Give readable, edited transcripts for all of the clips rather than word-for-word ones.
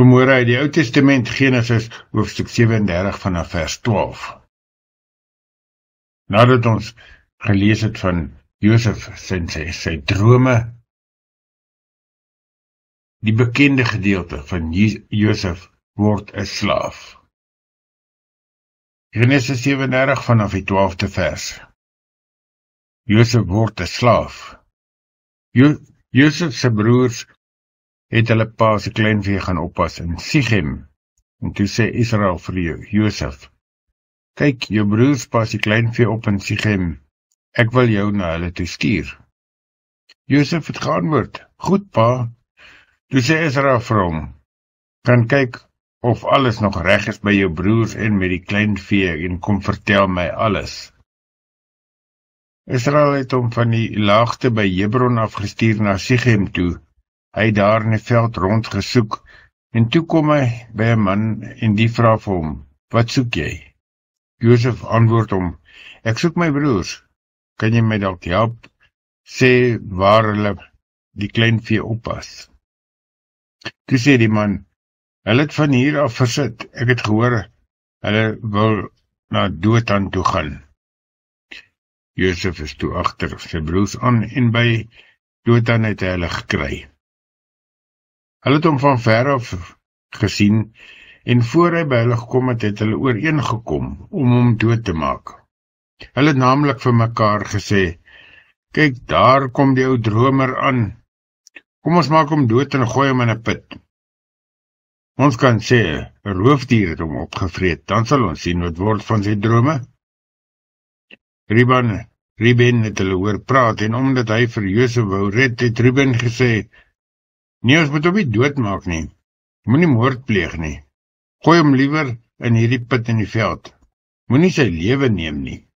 Vanmôre uit die Ou Testament, Genesis, hoofstuk 37 vanaf vers 12. Nadat ons gelees het van Josef sy drome, die bekende gedeelte van Josef word 'n slaaf. Genesis 37 vanaf die 12de vers. Josef word 'n slaaf. Josef se broers het hulle pa se kleinvee gaan oppas in Sichem. En toe sê Israel vir Josef: "Kyk, jou broers pas die kleinvee op in Sichem. Ek wil jou na hulle toe stuur." Josef het geantwoord: "Goed, pa." Toe sê Israel vir hom: "Gaan kyk of alles nog reg is by jou broers en met die kleinvee en kom vertel my alles." Israel het hom van die laagte by Hebron afgestuur na Sichem toe. Hy het daar in die veld rondgesoek, en toe kom hy by 'n man en die vra vir hom: "Wat soek jy?" Josef antwoord hom: "Ek soek my broers. Kan jy my dalk help? Sê waar hulle die kleinvee oppas." Toe sê die man: "Hulle het van hier af versit. Ek het gehoor, hulle wil na Dothan toe gaan." Josef is toe agter sy broers aan, en by Dothan het hy hulle gekry. Hulle het hom van ver af gesien, en voor hy by hulle gekom het, het hulle ooreengekom om hom dood te maak. Hulle het naamlik vir mekaar gesê: "Kyk, daar kom die ou dromer aan. Kom ons maak hom dood en gooi hom in 'n put. Ons kan sê, 'n roofdier het hom opgevreet, dan sal ons sien wat word van sy drome." Ruben het hulle hoor praat, en omdat hy vir Josef wou red, het Ruben gesê: "Nee, ons moet hom nie doodmaak nie. Moenie moord pleeg nie. Gooi hom liewer in hierdie put in die veld. Moenie sy lewe neem nie."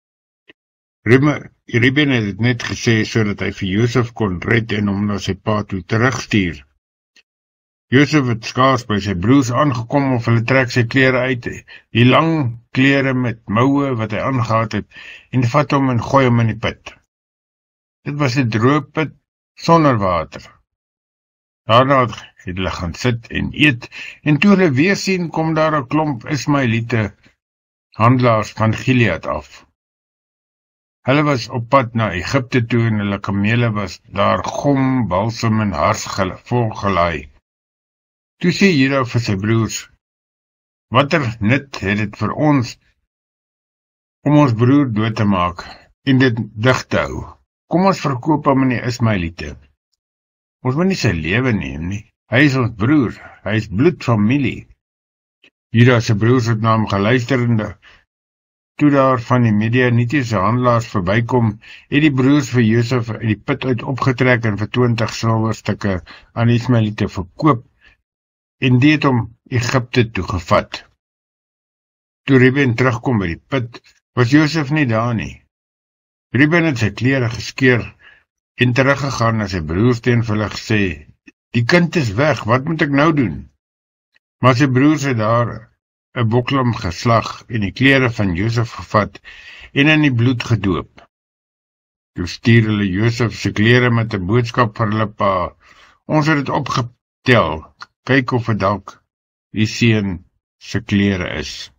Ruben het dit net gesê sodat hy vir Josef kon red en hom na sy pa toe terugstuur. Josef het skaars by sy broers aangekom of hulle trek sy klere uit, die lang klere met moue wat hy aangehad het, en vat hom en gooi hom in die put. Dit was 'n droë put sonder water. Daarna het hulle gaan sit en eet, en toe hulle weer sien, kom daar 'n klomp Ismaeliete handelaars van Gilead af. Hulle was op pad na Egipte toe, en hulle kamele was daar gom, balsam en hars volgelaai. Toe sê Juda vir sy broers: "Watter nut het dit vir ons om ons broer dood te maak en dit dig te hou? Kom ons verkoop hom aan die Ismaeliete. Ons moet nie sy lewe neem nie. Hy is ons broer, hy is bloedfamilie." Juda se broers het na hom geluister, en toe daar van die Midianitiese handelaars verbykom, het die broers vir Josef uit die put uit opgetrek en vir 20 silwerstukke aan die Ismaeliete verkoop, en die het hom Egipte toe gevat. Toe Ruben terugkom by die put, was Josef nie daar nie. Ruben het sy klere geskeur en teruggegaan na sy broers toe en vir hulle gesê: "Die kind is weg, wat moet ek nou doen?" Maar sy broers het daar 'n boklam geslag en die klere van Josef gevat en in die bloed gedoop. Toe stuur hulle Josef se klere met 'n boodskap vir hulle pa: "Ons het dit opgetel, kyk of dit dalk die seun se klere is."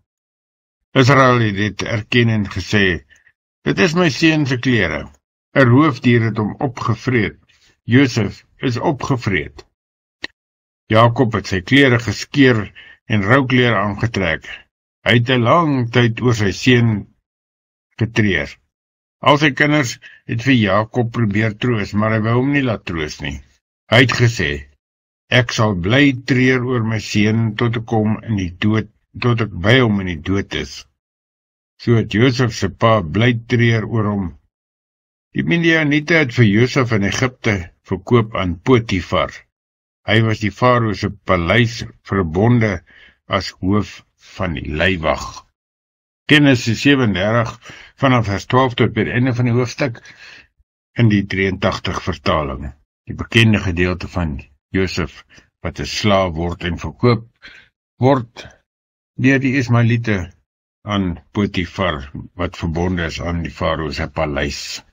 Israel het dit erken en gesê: "Dit is my seun se klere. 'n roofdier het hom opgevreet. Josef is opgevreet." Jakob het sy klere geskeur en rouklere aangetrek. Hy het 'n lang tyd oor sy seun getreur. Al sy kinders het vir Jakob probeer troos, maar hy wou hom nie laat troos nie. Hy het gesê: "Ek sal bly treur oor my seun tot ek by hom in die dood is." So het Josef se pa bly treur oor hom. Die Midianiete het vir Josef in Egipte verkoop aan Potifar. Hy was die farao se paleis verbonde as hoof van die leiwag. Genesis 37 vanaf vers 12 tot by die einde van die hoofstuk in die 83 vertaling. Die bekende gedeelte van Josef wat 'n slaaf word en verkoop word deur die Ismaeliete aan Potifar wat verbonde is aan die farao se paleis.